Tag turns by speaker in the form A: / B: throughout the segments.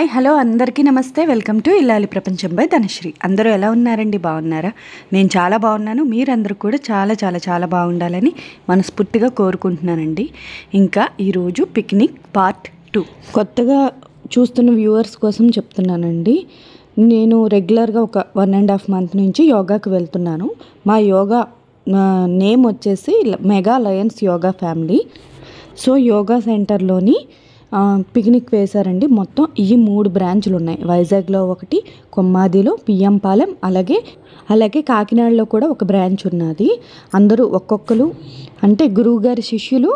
A: Hi hello అందరికీ నమస్తే. Welcome to ఇల్లాలి ప్రపంచం బై ధనశ్రీ. అందరూ ఎలా ఉన్నారండి? బాగున్నారా? నేను చాలా బాగున్నాను. మీరందరూ కూడా చాలా చాలా చాలా బాగుండాలని మనస్ఫూర్తిగా కోరుకుంటున్నానండి. ఇంకా ఈరోజు పిక్నిక్ పార్ట్ 2 కొత్తగా చూస్తున్న వ్యూవర్స్ కోసం చెప్తున్నానండి. నేను రెగ్యులర్గా ఒక 1.5 month నుంచి యోగాకి వెళ్తున్నాను. మా యోగా నేమ్ వచ్చేసి mega lions yoga family. So yoga సెంటర్లోని పిక్నిక్ వేశారండి. మొత్తం ఈ 3 బ్రాంచ్లు ఉన్నాయి. వైజాగ్లో ఒకటి, కొమ్మాదిలో, పియ్యంపాలెం, అలాగే కాకినాడలో కూడా ఒక బ్రాంచ్ ఉన్నది. అందరూ ఒక్కొక్కరు అంటే గురువుగారి శిష్యులు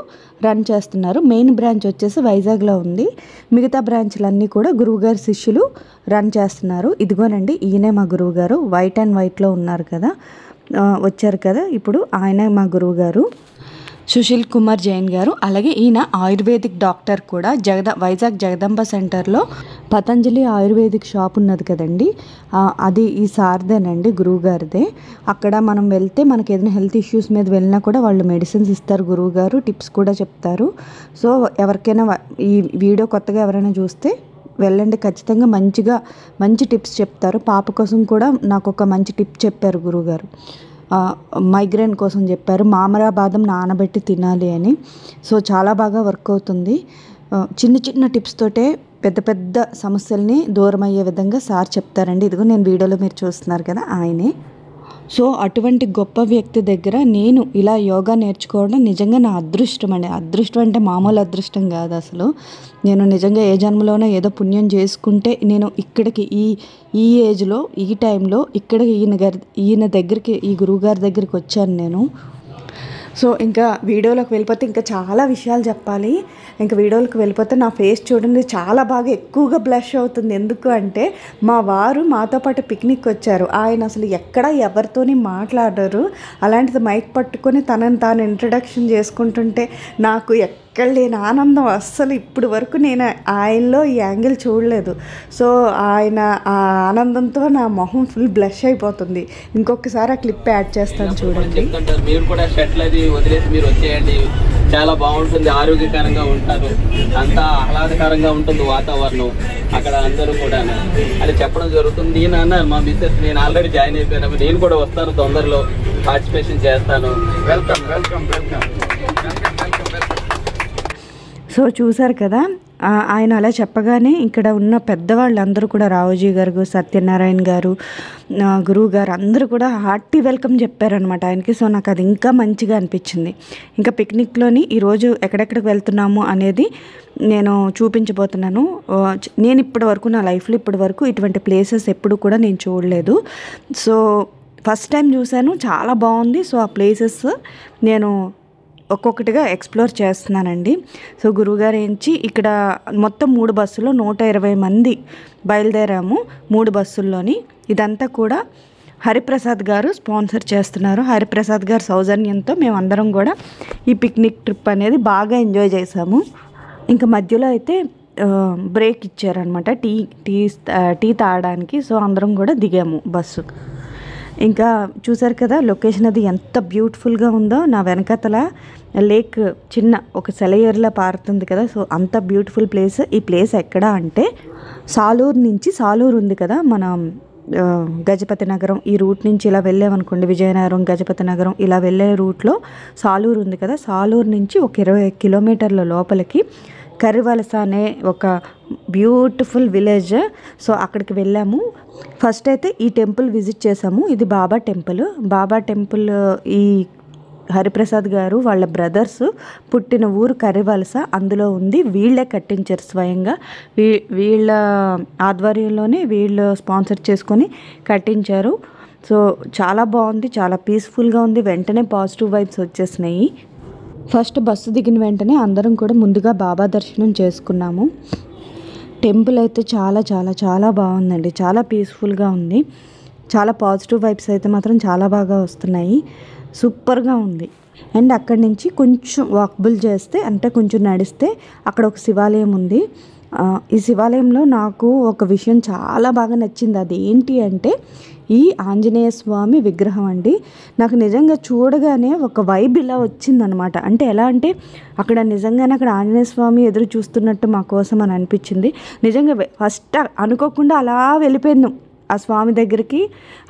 A: రన్ చేస్తున్నారు. మెయిన్ బ్రాంచ్ వచ్చేసి వైజాగ్లో ఉంది. మిగతా బ్రాంచ్లన్నీ కూడా గురువుగారి శిష్యులు రన్ చేస్తున్నారు. ఇదిగోనండి, ఈయనే మా గురువుగారు. వైట్ అండ్ వైట్లో ఉన్నారు కదా, వచ్చారు కదా ఇప్పుడు. ఆయన మా గురువుగారు సుశీల్ కుమార్ జైన్ గారు. అలాగే ఈయన ఆయుర్వేదిక్ డాక్టర్ కూడా. వైజాగ్ జగదంబ సెంటర్లో పతంజలి ఆయుర్వేదిక్ షాప్ ఉన్నది కదండి, అది ఈ సార్దేనండి, గురువుగారిదే. అక్కడ మనం వెళ్తే మనకి ఏదైనా హెల్త్ ఇష్యూస్ మీద వెళ్ళినా కూడా వాళ్ళు మెడిసిన్స్ ఇస్తారు గురువుగారు, టిప్స్ కూడా చెప్తారు. సో ఎవరికైనా ఈ వీడియో కొత్తగా ఎవరైనా చూస్తే వెళ్ళండి, ఖచ్చితంగా మంచి టిప్స్ చెప్తారు. పాప కోసం కూడా నాకు ఒక మంచి టిప్ చెప్పారు గురువుగారు. మైగ్రేన్ కోసం చెప్పారు, మామరా బాదం నానబెట్టి తినాలి అని. సో చాలా బాగా వర్క్ అవుతుంది. చిన్న టిప్స్ తోటే పెద్ద సమస్యల్ని దూరం అయ్యే విధంగా సార్ చెప్తారండి. ఇదిగో నేను వీడియోలో మీరు చూస్తున్నారు కదా, ఆయనే. సో అటువంటి గొప్ప వ్యక్తి దగ్గర నేను ఇలా యోగా నేర్చుకోవడం నిజంగా నా అదృష్టం అండి. అదృష్టం అంటే మామూలు అదృష్టం కాదు అసలు. నేను నిజంగా ఏ జన్మలోనో ఏదో పుణ్యం చేసుకుంటే నేను ఇక్కడికి ఈ ఏజ్లో ఈ టైంలో ఇక్కడికి ఈయన దగ్గరికి, ఈ గురువుగారి దగ్గరికి వచ్చాను నేను. సో ఇంకా వీడియోలోకి వెళ్ళిపోతే ఇంకా చాలా విషయాలు చెప్పాలి. ఇంకా వీడియోలోకి వెళ్ళిపోతే నా ఫేస్ చూడండి, చాలా బాగా ఎక్కువగా బ్లష్ అవుతుంది. ఎందుకు అంటే మా వారు మాతో పాటు పిక్నిక్ వచ్చారు. ఆయన అసలు ఎక్కడ ఎవరితోని మాట్లాడరు. అలాంటిది మైక్ పట్టుకొని తనని తాను ఇంట్రడక్షన్ చేసుకుంటుంటే నాకు ఎక్కడ లేని ఆనందం. అస్సలు ఇప్పుడు వరకు నేను ఆయనలో ఈ యాంగిల్ చూడలేదు. సో ఆయన ఆ ఆనందంతో నా మొహం ఫుల్ బ్లష్ అయిపోతుంది. ఇంకొకసారి ఆ క్లిప్ యాడ్ చేస్తాను చూడండి.
B: మీరు కూడా షర్ట్లు అది వదిలేసి మీరు వచ్చేయండి, చాలా బాగుంటుంది, ఆరోగ్యకరంగా ఉంటారు, అంతా ఆహ్లాదకరంగా ఉంటుంది వాతావరణం అక్కడ. అందరూ కూడా అని చెప్పడం జరుగుతుంది. నేను అన్నాను మా మిస్సెస్, నేను ఆల్రెడీ జాయిన్ అయిపోయాను, నేను కూడా వస్తాను, తొందరలో పార్టిసిపేషన్ చేస్తాను. Welcome welcome welcome.
A: సో చూసారు కదా, ఆయన అలా చెప్పగానే ఇక్కడ ఉన్న పెద్దవాళ్ళందరూ కూడా, రావుజీ గారు, సత్యనారాయణ గారు, గురువు గారు అందరూ కూడా హార్టీ వెల్కమ్ చెప్పారనమాట ఆయనకి. సో నాకు అది ఇంకా మంచిగా అనిపించింది. ఇంకా పిక్నిక్లోని ఈరోజు ఎక్కడెక్కడికి వెళ్తున్నాము అనేది నేను చూపించబోతున్నాను. నేను ఇప్పటి వరకు నా లైఫ్లో ఇప్పటి వరకు ఇటువంటి ప్లేసెస్ ఎప్పుడు కూడా నేను చూడలేదు. సో ఫస్ట్ టైం చూశాను, చాలా బాగుంది. సో ఆ ప్లేసెస్ నేను ఒక్కొక్కటిగా ఎక్స్ప్లోర్ చేస్తున్నానండి. సో గురువుగారు ఏంచి ఇక్కడ మొత్తం 3 బస్సుల్లో 120 మంది బయలుదేరాము. 3 బస్సుల్లోని. ఇదంతా కూడా హరిప్రసాద్ గారు స్పాన్సర్ చేస్తున్నారు. హరిప్రసాద్ గారు సౌజన్యంతో మేమందరం కూడా ఈ పిక్నిక్ ట్రిప్ అనేది బాగా ఎంజాయ్ చేసాము. ఇంకా మధ్యలో అయితే బ్రేక్ ఇచ్చారనమాట టీ తాగడానికి. సో అందరం కూడా దిగాము బస్సు. ఇంకా చూసారు కదా లొకేషన్ అది ఎంత బ్యూటిఫుల్గా ఉందో. నా వెనకతల లేక్ చిన్న ఒక సెలయేరులా పారుతుంది కదా. సో అంత బ్యూటిఫుల్ ప్లేస్. ఈ ప్లేస్ ఎక్కడ అంటే సాలూరు ఉంది కదా, మన గజపతి నగరం ఈ రూట్ నుంచి ఇలా వెళ్ళామనుకోండి, విజయనగరం, గజపతి నగరం ఇలా వెళ్ళే రూట్లో సాలూరు ఉంది కదా. సాలూరు నుంచి ఒక 20 కిలోమీటర్ల లోపలికి కర్రివలస అనే ఒక బ్యూటిఫుల్ విలేజ్. సో అక్కడికి వెళ్ళాము. ఫస్ట్ అయితే ఈ టెంపుల్ విజిట్ చేసాము. ఇది బాబా టెంపుల్. ఈ హరిప్రసాద్ గారు వాళ్ళ బ్రదర్స్ పుట్టిన ఊరు కర్రివలస, అందులో ఉంది. వీళ్ళే కట్టించారు స్వయంగా. వీళ్ళ ఆధ్వర్యంలోనే వీళ్ళు స్పాన్సర్ చేసుకొని కట్టించారు. సో చాలా బాగుంది, చాలా పీస్ఫుల్గా ఉంది. వెంటనే పాజిటివ్ వైబ్స్ వచ్చేసినాయి. ఫస్ట్ బస్సు దిగిన వెంటనే అందరం కూడా ముందుగా బాబా దర్శనం చేసుకున్నాము. టెంపుల్ అయితే చాలా చాలా చాలా బాగుందండి, చాలా పీస్ఫుల్గా ఉంది. చాలా పాజిటివ్ వైబ్స్ అయితే మాత్రం చాలా బాగా వస్తున్నాయి. సూపర్గా ఉంది. అండ్ అక్కడి నుంచి కొంచెం వాకబుల్ చేస్తే, అంటే కొంచెం నడిస్తే అక్కడ ఒక శివాలయం ఉంది. ఈ శివాలయంలో నాకు ఒక విషయం చాలా బాగా నచ్చింది. అది ఏంటి అంటే ఈ ఆంజనేయ స్వామి విగ్రహం అండి. నాకు నిజంగా చూడగానే ఒక వైబ్ ఇలా వచ్చిందనమాట. అంటే ఎలా అంటే అక్కడ నిజంగానే అక్కడ ఆంజనేయ స్వామి ఎదురు చూస్తున్నట్టు మా కోసం అని అనిపించింది. నిజంగా ఫస్ట్ అనుకోకుండా అలా వెళ్ళిపోయాను ఆ స్వామి దగ్గరికి.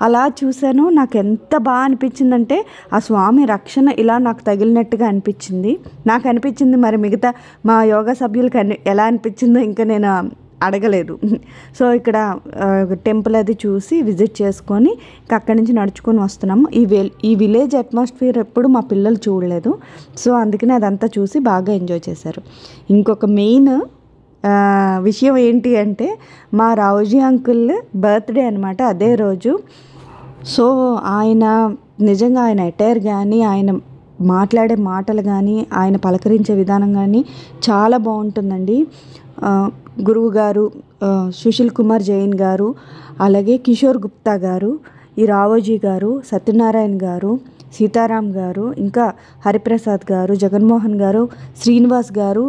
A: అలా చూశాను. నాకు ఎంత బాగా అనిపించిందంటే ఆ స్వామి రక్షణ ఇలా నాకు తగిలినట్టుగా అనిపించింది. నాకు అనిపించింది, మరి మిగతా మా యోగా సభ్యులకి ఎలా అనిపించిందో ఇంకా నేను అడగలేదు. సో ఇక్కడ టెంపుల్ అది చూసి విజిట్ చేసుకొని ఇంకా అక్కడి నుంచి నడుచుకొని వస్తున్నాము. ఈ విలేజ్ అట్మాస్ఫియర్ ఎప్పుడు మా పిల్లలు చూడలేదు. సో అందుకనే అదంతా చూసి బాగా ఎంజాయ్ చేశారు. ఇంకొక మెయిన్ విషయం ఏంటి అంటే మా రావుజీ అంకుల్ బర్త్డే అనమాట అదే రోజు. సో ఆయన నిజంగా ఆయన అటైర్ కానీ, ఆయన మాట్లాడే మాటలు కానీ, ఆయన పలకరించే విధానం కానీ చాలా బాగుంటుందండి. గురువు గారు సుశీల్ కుమార్ జైన్ గారు, అలాగే కిషోర్ గుప్తా గారు, ఈ రావోజీ గారు, సత్యనారాయణ గారు, సీతారాం గారు, ఇంకా హరిప్రసాద్ గారు, జగన్మోహన్ గారు, శ్రీనివాస్ గారు,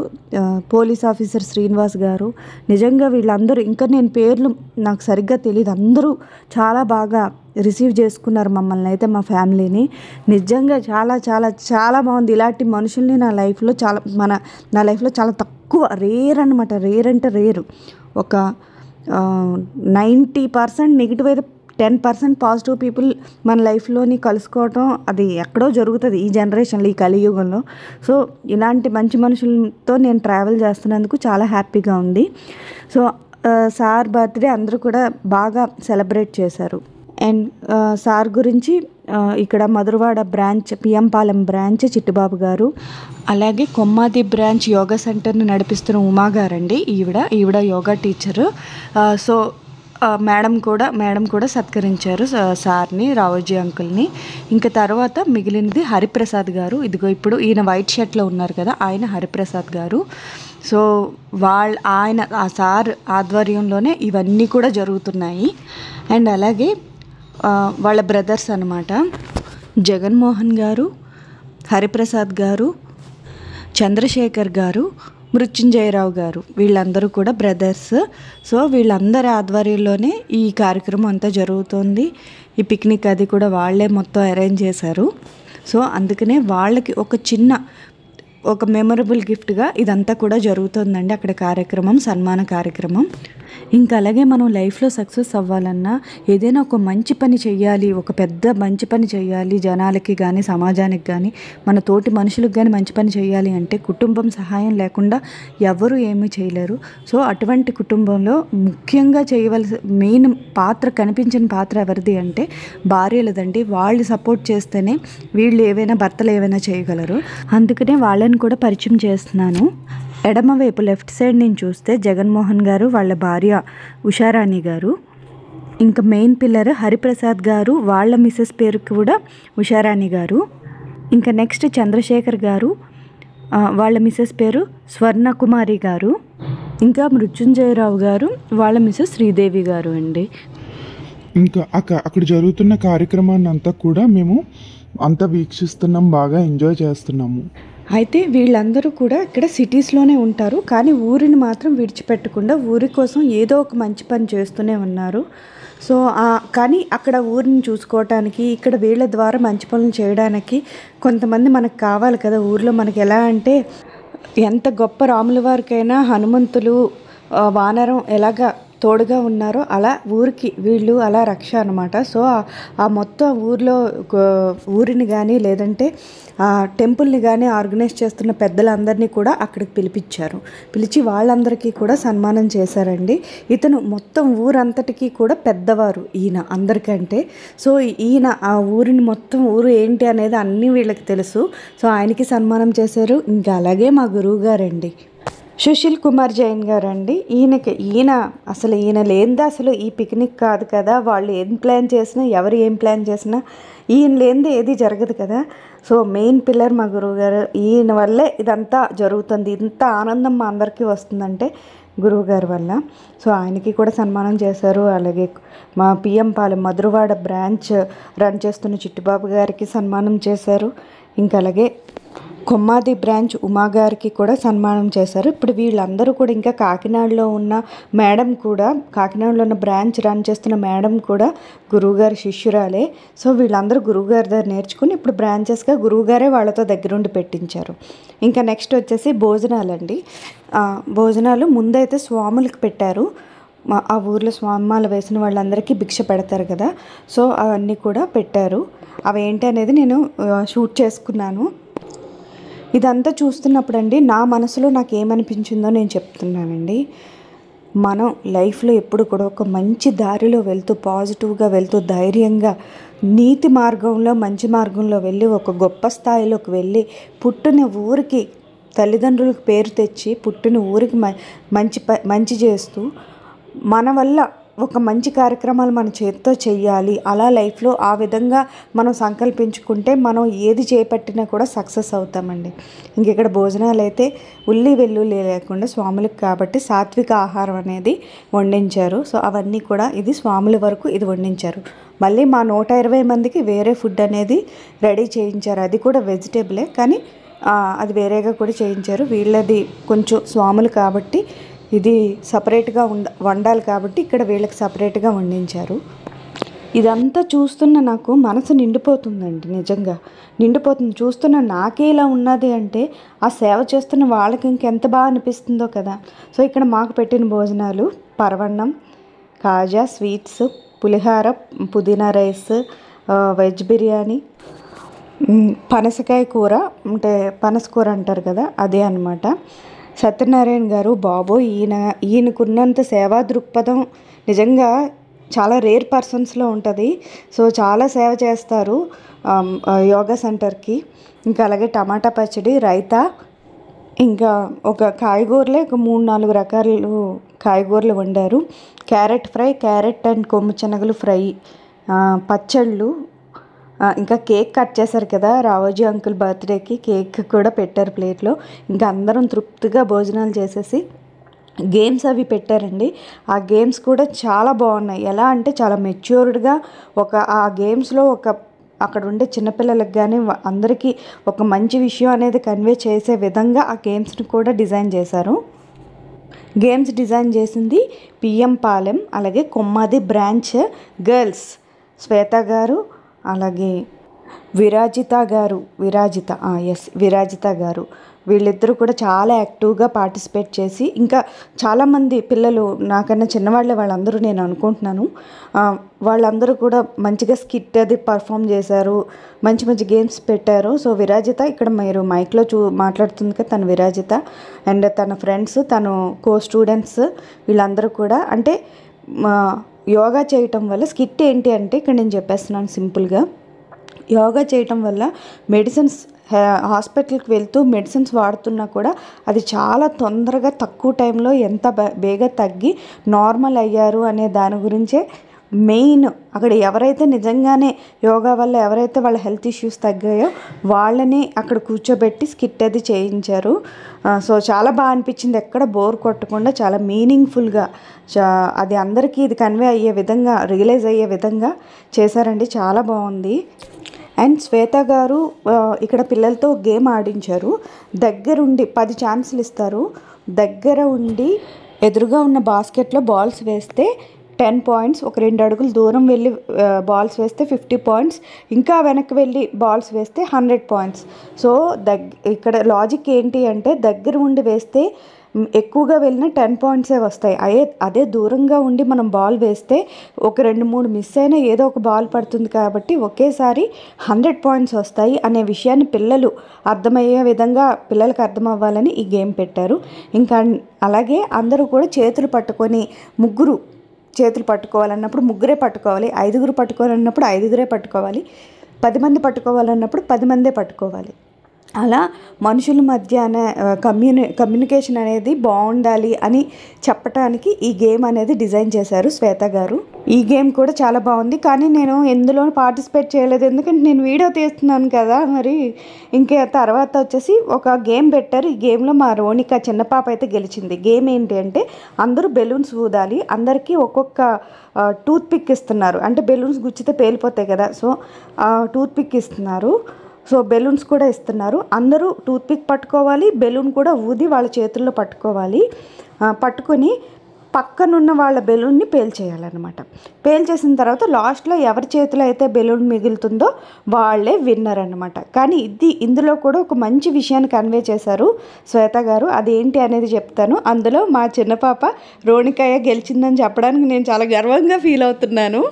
A: పోలీస్ ఆఫీసర్ శ్రీనివాస్ గారు, నిజంగా వీళ్ళందరూ, ఇంకా నేను పేర్లు నాకు సరిగ్గా తెలియదు, అందరూ చాలా బాగా రిసీవ్ చేసుకున్నారు మమ్మల్ని అయితే, మా ఫ్యామిలీని. నిజంగా చాలా చాలా చాలా బాగుంది. ఇలాంటి మనుషుల్ని నా లైఫ్లో చాలా తక్కువ, రేర్ అనమాట. రేర్ అంటే రేరు. ఒక 90% నెగిటివ్ అయితే 10% పాజిటివ్ పీపుల్ మన లైఫ్లోని కలుసుకోవటం అది ఎక్కడో జరుగుతుంది ఈ జనరేషన్లో, ఈ కలియుగంలో. సో ఇలాంటి మంచి మనుషులతో నేను ట్రావెల్ చేస్తున్నందుకు చాలా హ్యాపీగా ఉంది. సో సార్ బర్త్డే అందరూ కూడా బాగా సెలబ్రేట్ చేశారు. అండ్ సార్ గురించి ఇక్కడ మధురవాడ బ్రాంచ్, పిఎంపాలెం బ్రాంచ్ చిట్టుబాబు గారు, అలాగే కొమ్మాది బ్రాంచ్ యోగా సెంటర్ని నడిపిస్తున్న ఉమా గారండి. ఈవిడ యోగా టీచరు. సో మేడం కూడా సత్కరించారు సార్ని, రావోజీ అంకుల్ని. ఇంకా తర్వాత మిగిలినది హరిప్రసాద్ గారు. ఇదిగో ఇప్పుడు ఈయన వైట్ షర్ట్లో ఉన్నారు కదా, ఆయన హరిప్రసాద్ గారు. సో ఆ సార్ ఆధ్వర్యంలోనే ఇవన్నీ కూడా జరుగుతున్నాయి. అండ్ అలాగే వాళ్ళ బ్రదర్స్ అన్నమాట, జగన్మోహన్ గారు, హరిప్రసాద్ గారు, చంద్రశేఖర్ గారు, మృత్యుంజయరావు గారు, వీళ్ళందరూ కూడా బ్రదర్స్. సో వీళ్ళందరి ఆధ్వర్యంలోనే ఈ కార్యక్రమం అంతా జరుగుతుంది. ఈ పిక్నిక్ అది కూడా వాళ్ళే మొత్తం అరేంజ్ చేశారు. సో అందుకనే వాళ్ళకి ఒక మెమొరబుల్ గిఫ్ట్గా ఇదంతా కూడా జరుగుతుందండి అక్కడ కార్యక్రమం, సన్మాన కార్యక్రమం. ఇంకా అలాగే మనం లైఫ్లో సక్సెస్ అవ్వాలన్నా, ఏదైనా ఒక మంచి పని చేయాలి, ఒక పెద్ద మంచి పని చేయాలి, జనాలకి కానీ సమాజానికి కానీ మన తోటి మనుషులకు కానీ మంచి పని చేయాలి అంటే కుటుంబం సహాయం లేకుండా ఎవరు ఏమీ చేయలేరు. సో అటువంటి కుటుంబంలో ముఖ్యంగా చేయవలసిన మెయిన్ పాత్ర, కనిపించిన పాత్ర ఎవరిది అంటే భార్యలదండి. వాళ్ళు సపోర్ట్ చేస్తేనే భర్తలు ఏవైనా చేయగలరు. అందుకనే వాళ్ళని కూడా పరిచయం చేస్తున్నాను. ఎడమవైపు లెఫ్ట్ సైడ్ నుంచి చూస్తే జగన్మోహన్ గారు, వాళ్ళ భార్య ఉషారాణి గారు, ఇంకా మెయిన్ పిల్లర్ హరిప్రసాద్ గారు, వాళ్ళ మిస్సెస్ పేరు కూడా ఉషారాణి గారు. ఇంకా నెక్స్ట్ చంద్రశేఖర్ గారు, వాళ్ళ మిస్సెస్ పేరు స్వర్ణకుమారి గారు. ఇంకా మృత్యుంజయరావు గారు, వాళ్ళ మిస్సెస్ శ్రీదేవి గారు అండి.
C: ఇంకా అక్కడ జరుగుతున్న కార్యక్రమాన్ని అంతా కూడా మేము అంతా వీక్షిస్తున్నాం, బాగా ఎంజాయ్ చేస్తున్నాము.
A: అయితే వీళ్ళందరూ కూడా ఇక్కడ సిటీస్లోనే ఉంటారు, కానీ ఊరిని మాత్రం విడిచిపెట్టకుండా ఊరి కోసం ఏదో ఒక మంచి పని చేస్తూనే ఉన్నారు. సో కానీ అక్కడ ఊరిని చూసుకోవటానికి, ఇక్కడ వీళ్ళ ద్వారా మంచి పనులు చేయడానికి కొంతమంది మనకు కావాలి కదా. ఊరిలో మనకి ఎలా అంటే ఎంత గొప్ప రాముల వారికైనా హనుమంతులు, వానరం ఎలాగా తోడుగా ఉన్నారో అలా ఊరికి వీళ్ళు అలా రక్ష అనమాట. సో ఆ మొత్తం ఊరిని కానీ లేదంటే ఆ టెంపుల్ని కానీ ఆర్గనైజ్ చేస్తున్న పెద్దలందరినీ కూడా అక్కడికి పిలిచి వాళ్ళందరికీ కూడా సన్మానం చేశారండి. ఇతను మొత్తం ఊరంతటికీ కూడా పెద్దవారు ఈయన అందరికంటే. సో ఈయన ఆ ఊరు ఏంటి అనేది అన్నీ వీళ్ళకి తెలుసు. సో ఆయనకి సన్మానం చేశారు. ఇంకా అలాగే మా గురువు గారండి, సుశీల్ కుమార్ జైన్ గారండి. ఈయన లేనిదే అసలు ఈ పిక్నిక్ కాదు కదా. వాళ్ళు ఏం ప్లాన్ చేసినా, ఎవరు ఏం ప్లాన్ చేసినా ఈయన లేనిదే ఏది జరగదు కదా. సో మెయిన్ పిల్లర్ మా గురువు గారు. ఈయన వల్లే ఇదంతా జరుగుతుంది. ఇంత ఆనందం మా అందరికీ వస్తుందంటే గురువు గారి వల్ల. సో ఆయనకి కూడా సన్మానం చేశారు. అలాగే మా పిఎంపాలెం మధురవాడ బ్రాంచ్ రన్ చేస్తున్న చిట్టుబాబు గారికి సన్మానం చేశారు. ఇంకా అలాగే కొమ్మాది బ్రాంచ్ ఉమా గారికి కూడా సన్మానం చేశారు. ఇప్పుడు వీళ్ళందరూ కూడా ఇంకా కాకినాడలో ఉన్న మేడం కూడా, కాకినాడలో ఉన్న బ్రాంచ్ రన్ చేస్తున్న మేడం కూడా గురువుగారి శిష్యురాలే. సో వీళ్ళందరూ గురువుగారి దగ్గర నేర్చుకుని ఇప్పుడు బ్రాంచెస్గా గురువుగారే వాళ్ళతో దగ్గరుండి పెట్టించారు. ఇంకా నెక్స్ట్ వచ్చేసి భోజనాలండి. భోజనాలు ముందైతే స్వాములకు పెట్టారు. ఆ ఊర్లో స్వామాలు వేసిన వాళ్ళందరికీ భిక్ష పెడతారు కదా, సో అవన్నీ కూడా పెట్టారు. అవి ఏంటి అనేది నేను షూట్ చేసుకున్నాను. ఇదంతా చూస్తున్నప్పుడు అండి నా మనసులో నాకు ఏమనిపించిందో నేను చెప్తున్నానండి. మనం లైఫ్లో ఎప్పుడు కూడా ఒక మంచి దారిలో వెళ్తూ, పాజిటివ్గా వెళ్తూ, ధైర్యంగా నీతి మార్గంలో, మంచి మార్గంలో వెళ్ళి ఒక గొప్ప స్థాయిలోకి వెళ్ళి పుట్టిన ఊరికి తల్లిదండ్రులకు పేరు తెచ్చి పుట్టిన ఊరికి మంచి చేస్తూ మన వల్ల ఒక మంచి కార్యక్రమాలు మన చేతితో చెయ్యాలి. అలా లైఫ్లో ఆ విధంగా మనం సంకల్పించుకుంటే మనం ఏది చేపట్టినా కూడా సక్సెస్ అవుతామండి. ఇంక ఇక్కడ భోజనాలు అయితే ఉల్లి వెల్లుల్లి లేకుండా స్వాములకు కాబట్టి సాత్విక ఆహారం అనేది వండించారు. సో అవన్నీ కూడా ఇది స్వాముల వరకు ఇది వండించారు. మళ్ళీ మా 120 మందికి వేరే ఫుడ్ అనేది రెడీ చేయించారు. అది కూడా వెజిటేబులే, కానీ అది వేరేగా కూడా చేయించారు. వీళ్ళది కొంచెం స్వాములు కాబట్టి ఇది సపరేట్గా వండాలి కాబట్టి ఇక్కడ వీళ్ళకి సపరేట్గా వండించారు. ఇదంతా చూస్తున్న నాకు మనసు నిండిపోతుందండి, నిజంగా నిండిపోతుంది. చూస్తున్న నాకే ఇలా ఉన్నది అంటే ఆ సేవ చేస్తున్న వాళ్ళకి ఇంకెంత బాగా అనిపిస్తుందో కదా. సో ఇక్కడ మాకు పెట్టిన భోజనాలు పరవన్నం, కాజా, స్వీట్స్, పులిహార, పుదీనా రైస్, వెజ్ బిర్యానీ, పనసకాయ కూర, అంటే పనస కూర అంటారు కదా, అదే అన్నమాట. సత్యనారాయణ గారు బాబో, ఈయనకున్నంత సేవా దృక్పథం నిజంగా చాలా రేర్ పర్సన్స్లో ఉంటుంది. సో చాలా సేవ చేస్తారు యోగా సెంటర్కి. ఇంకా అలాగే టమాటా పచ్చడి, రైతా, ఇంకా ఒక కాయగూరలే ఒక 3-4 రకాలు కాయగూరలు వండారు. క్యారెట్ ఫ్రై, క్యారెట్ అండ్ కొమ్ము శనగలు ఫ్రై, పచ్చళ్ళు, ఇంకా కేక్ కట్ చేశారు కదా రావోజీ అంకుల్ బర్త్డేకి, కేక్ కూడా పెట్టారు ప్లేట్లో. ఇంకా అందరం తృప్తిగా భోజనాలు చేసేసి గేమ్స్ అవి పెట్టారండి. ఆ గేమ్స్ కూడా చాలా బాగున్నాయి. ఎలా అంటే చాలా మెచ్యూర్డ్గా ఆ గేమ్స్లో అక్కడ ఉండే చిన్నపిల్లలకు కానీ అందరికీ ఒక మంచి విషయం అనేది కన్వే చేసే విధంగా ఆ గేమ్స్ని కూడా డిజైన్ చేశారు. గేమ్స్ డిజైన్ చేసింది పిఎం పాలెం, అలాగే కొమ్మాది బ్రాంచ్ గర్ల్స్ శ్వేత గారు, అలాగే విరాజిత గారు. వీళ్ళిద్దరూ కూడా చాలా యాక్టివ్గా పార్టిసిపేట్ చేసి, ఇంకా చాలామంది పిల్లలు నాకన్నా చిన్నవాళ్ళే వాళ్ళందరూ నేను అనుకుంటున్నాను. వాళ్ళందరూ కూడా మంచిగా స్కిట్ అది పర్ఫామ్ చేశారు, మంచి మంచి గేమ్స్ పెట్టారు. సో విరాజిత ఇక్కడ మీరు మైక్లో మాట్లాడుతుంది కదా, తను విరాజిత అండ్ తన ఫ్రెండ్స్, తను స్టూడెంట్స్ వీళ్ళందరూ కూడా అంటే యోగా చేయటం వల్ల స్కిట్ ఏంటి అంటే ఇక్కడ నేను చెప్పేస్తున్నాను సింపుల్గా. యోగా చేయటం వల్ల మెడిసిన్స్, హాస్పిటల్కి వెళ్తూ మెడిసిన్స్ వాడుతున్నా కూడా అది చాలా తొందరగా తక్కువ టైంలో ఎంత బేగా తగ్గి నార్మల్ అయ్యారు అనే దాని గురించే మెయిన్. అక్కడ ఎవరైతే నిజంగానే యోగా వల్ల ఎవరైతే వాళ్ళ హెల్త్ ఇష్యూస్ తగ్గాయో వాళ్ళని అక్కడ కూర్చోబెట్టి స్కిట్ అది చేయించారు. సో చాలా బాగా అనిపించింది, ఎక్కడ బోర్ కొట్టకుండా చాలా మీనింగ్ఫుల్గా అది అందరికీ ఇది కన్వే అయ్యే విధంగా, రియలైజ్ అయ్యే విధంగా చేశారండి. చాలా బాగుంది. అండ్ శ్వేత గారు ఇక్కడ పిల్లలతో గేమ్ ఆడించారు. దగ్గరుండి 10 ఛాన్సులు ఇస్తారు. దగ్గర ఉండి ఎదురుగా ఉన్న బాస్కెట్లో బాల్స్ వేస్తే 10 పాయింట్స్, ఒక 2 అడుగులు దూరం వెళ్ళి బాల్స్ వేస్తే 50 పాయింట్స్, ఇంకా వెనక్కి వెళ్ళి బాల్స్ వేస్తే 100 పాయింట్స్. సో ఇక్కడ లాజిక్ ఏంటి అంటే దగ్గర ఉండి వేస్తే ఎక్కువగా వెళ్ళిన 10 పాయింట్సే వస్తాయి. అదే దూరంగా ఉండి మనం బాల్ వేస్తే ఒక 2-3 మిస్ అయినా ఏదో ఒక బాల్ పడుతుంది కాబట్టి ఒకేసారి 100 పాయింట్స్ వస్తాయి అనే విషయాన్ని పిల్లలు అర్థమయ్యే విధంగా పిల్లలకు అర్థం అవ్వాలని ఈ గేమ్ పెట్టారు. ఇంకా అలాగే అందరూ కూడా చేతులు పట్టుకొని, ముగ్గురు చేతులు పట్టుకోవాలన్నప్పుడు ముగ్గురే పట్టుకోవాలి, 5గురు పట్టుకోవాలన్నప్పుడు 5గురే పట్టుకోవాలి, 10 మంది పట్టుకోవాలన్నప్పుడు 10 మందే పట్టుకోవాలి. అలా మనుషుల మధ్య కమ్యూనికేషన్ అనేది బాగుండాలి అని చెప్పటానికి ఈ గేమ్ అనేది డిజైన్ చేశారు శ్వేత గారు. ఈ గేమ్ కూడా చాలా బాగుంది, కానీ నేను ఎందులో పార్టిసిపేట్ చేయలేదు, ఎందుకంటే నేను వీడియో తీస్తున్నాను కదా. మరి ఇంకా తర్వాత వచ్చేసి ఒక గేమ్ పెట్టారు. ఈ గేమ్లో మా రోనిక చిన్న పాప అయితే గెలిచింది. గేమ్ ఏంటి అంటే అందరూ బెలూన్స్ ఊదాలి, అందరికీ ఒక్కొక్క టూత్ పిక్ ఇస్తున్నారు, అంటే బెలూన్స్ గుచ్చితే పేలిపోతాయి కదా, సో టూత్ పిక్ ఇస్తున్నారు. సో బెలూన్స్ కూడా ఇస్తున్నారు. అందరూ టూత్పిక్ పట్టుకోవాలి, బెలూన్ కూడా ఊది వాళ్ళ చేతుల్లో పట్టుకోవాలి. పట్టుకొని పక్కనున్న వాళ్ళ బెలూన్ని పేల్చేయాలన్నమాట. పేల్చేసిన తర్వాత లాస్ట్లో ఎవరి చేతిలో అయితే బెలూన్ మిగులుతుందో వాళ్ళే విన్నర్ అనమాట. కానీ ఇందులో కూడా ఒక మంచి విషయాన్ని కన్వే చేశారు శ్వేత గారు. అదేంటి అనేది చెప్తాను. అందులో మా చిన్న పాప రోణికయ్య గెలిచిందని చెప్పడానికి నేను చాలా గర్వంగా ఫీల్ అవుతున్నాను.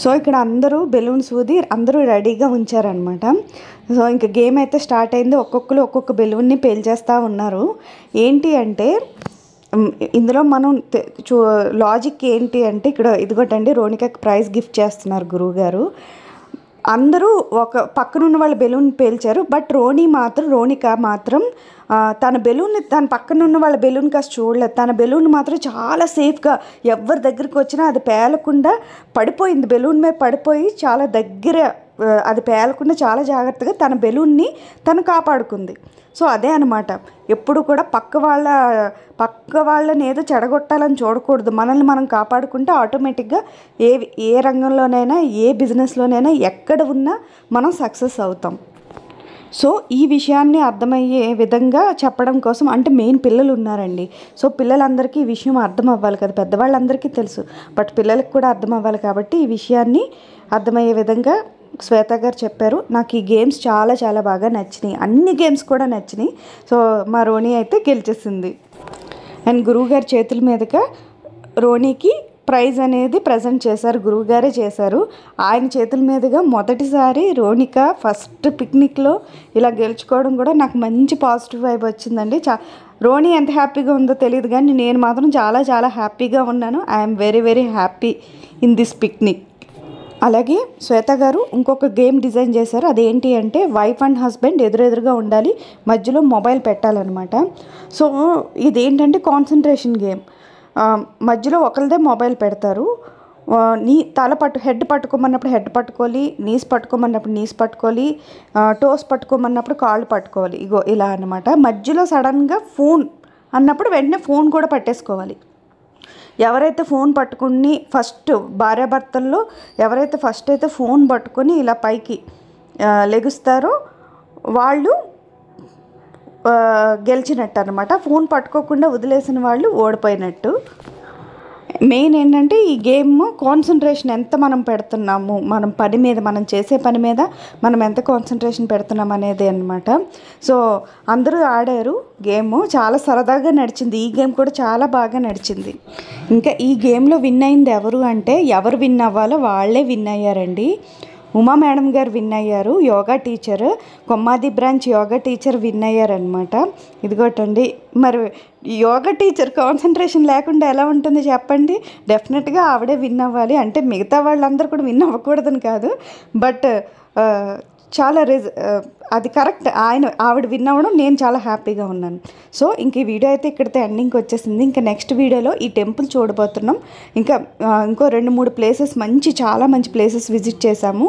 A: సో ఇక్కడ అందరూ బెలూన్స్ ఊది అందరూ రెడీగా ఉంచారనమాట. సో ఇంకా గేమ్ అయితే స్టార్ట్ అయింది. ఒక్కొక్కరు ఒక్కొక్క బెలూన్ని పేల్చేస్తూ ఉన్నారు. ఏంటి అంటే ఇందులో మనం లాజిక్ ఏంటి అంటే ఇక్కడ ఇదిగోటండి రోణికకి ప్రైజ్ గిఫ్ట్ చేస్తున్నారు గురువుగారు. అందరూ ఒక పక్కనున్న వాళ్ళ బెలూన్ పేల్చారు. బట్ రోణిక మాత్రం తన బెలూన్ని తన పక్కన ఉన్న వాళ్ళ బెలూన్ కాస్త చూడలేదు. తన బెలూన్ మాత్రం చాలా సేఫ్గా ఎవరి దగ్గరికి వచ్చినా అది పేలకుండా పడిపోయింది. బెలూన్ మీద పడిపోయి చాలా దగ్గర అది పేలకుండా చాలా జాగ్రత్తగా తన బెలూన్ని తను కాపాడుకుంది. సో అదే అనమాట, ఎప్పుడు కూడా పక్క వాళ్ళని ఏదో చెడగొట్టాలని చూడకూడదు. మనల్ని మనం కాపాడుకుంటే ఆటోమేటిక్గా ఏ రంగంలోనైనా ఏ బిజినెస్లోనైనా ఎక్కడ ఉన్నా మనం సక్సెస్ అవుతాం. సో ఈ విషయాన్ని అర్థమయ్యే విధంగా చెప్పడం కోసం, అంటే మెయిన్ పిల్లలు ఉన్నారండి. సో పిల్లలందరికీ ఈ విషయం అర్థం అవ్వాలి కదా, పెద్దవాళ్ళందరికీ తెలుసు బట్ పిల్లలకు కూడా అర్థం అవ్వాలి. కాబట్టి ఈ విషయాన్ని అర్థమయ్యే విధంగా శ్వేత గారు చెప్పారు. నాకు ఈ గేమ్స్ చాలా చాలా బాగా నచ్చినాయి, అన్ని గేమ్స్ కూడా నచ్చినాయి. సో మా రోణి అయితే గెలిచేసింది. అండ్ గురువుగారి చేతుల మీదుగా రోణికి ప్రైజ్ అనేది ప్రజెంట్ చేశారు, గురువుగారే చేశారు. ఆయన చేతుల మీదుగా మొదటిసారి రోణిక ఫస్ట్ పిక్నిక్లో ఇలా గెలుచుకోవడం కూడా నాకు మంచి పాజిటివ్ వైబ్ వచ్చిందండి. రోణి ఎంత హ్యాపీగా ఉందో తెలియదు కానీ నేను మాత్రం చాలా చాలా హ్యాపీగా ఉన్నాను. I'm very very happy in this picnic. అలాగే శ్వేత గారు ఇంకొక గేమ్ డిజైన్ చేశారు. అదేంటి అంటే వైఫ్ అండ్ హస్బెండ్ ఎదురెదురుగా ఉండాలి, మధ్యలో మొబైల్ పెట్టాలన్నమాట. సో ఇదేంటంటే కాన్సన్ట్రేషన్ గేమ్. మధ్యలో ఒకరిదే మొబైల్ పెడతారు. హెడ్ పట్టుకోమన్నప్పుడు హెడ్ పట్టుకోవాలి, నీస్ పట్టుకోమన్నప్పుడు నీస్ పట్టుకోవాలి, టోస్ పట్టుకోమన్నప్పుడు కాళ్ళు పట్టుకోవాలి. ఇగో ఇలా అన్నమాట. మధ్యలో సడన్గా ఫోన్ అన్నప్పుడు వెంటనే ఫోన్ కూడా పట్టేసుకోవాలి. ఎవరైతే ఫోన్ పట్టుకుని ఫస్ట్ భార్యాభర్తల్లో ఎవరైతే ఫస్ట్ అయితే ఫోన్ పట్టుకొని ఇలా పైకి లెగుస్తారో వాళ్ళు గెలిచినట్టు అనమాట. ఫోన్ పట్టుకోకుండా వదిలేసిన వాళ్ళు ఓడిపోయినట్టు. మెయిన్ ఏంటంటే ఈ గేమ్ కాన్సన్ట్రేషన్ ఎంత మనం పెడుతున్నాము, మనం చేసే పని మీద మనం ఎంత కాన్సన్ట్రేషన్ పెడుతున్నాం అనేది అనమాట. సో అందరూ ఆడారు గేమ్, చాలా సరదాగా నడిచింది. ఈ గేమ్ కూడా చాలా బాగా నడిచింది. ఇంకా ఈ గేమ్లో విన్ అయింది ఎవరు అంటే, ఎవరు విన్ అవ్వాలో వాళ్ళే విన్ అయ్యారండి. ఉమా మేడం గారు విన్ అయ్యారు, yoga teacher, Kommadi branch yoga teacher win అయ్యారనమాట. ఇదిగోటండి, మరి యోగా టీచర్ కాన్సన్ట్రేషన్ లేకుండా ఎలా ఉంటుంది చెప్పండి? డెఫినెట్గా ఆవిడే విన్ అవ్వాలి. అంటే మిగతా వాళ్ళందరూ కూడా విన్ అవ్వకూడదని కాదు, బట్ చాలా అది కరెక్ట్. ఆవిడ విన్ అవ్వడం నేను చాలా హ్యాపీగా ఉన్నాను. సో ఇంక ఈ వీడియో అయితే ఇక్కడితో ఎండింగ్కి వచ్చేసింది. ఇంకా నెక్స్ట్ వీడియోలో ఈ టెంపుల్ చూడబోతున్నాం. ఇంకా ఇంకో 2-3 ప్లేసెస్ చాలా మంచి ప్లేసెస్ విజిట్ చేశాము.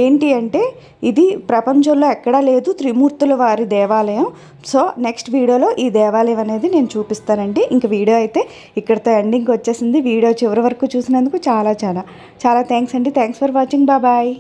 A: ఏంటి అంటే ఇది ప్రపంచంలో ఎక్కడా లేదు, త్రిమూర్తుల వారి దేవాలయం. సో నెక్స్ట్ వీడియోలో ఈ దేవాలయం అనేది నేను చూపిస్తానండి. ఇంక వీడియో అయితే ఇక్కడితో ఎండింగ్కి వచ్చేసింది. వీడియో చివరి వరకు చూసినందుకు చాలా చాలా చాలా థ్యాంక్స్ అండి. Thanks for watching. బాయ్.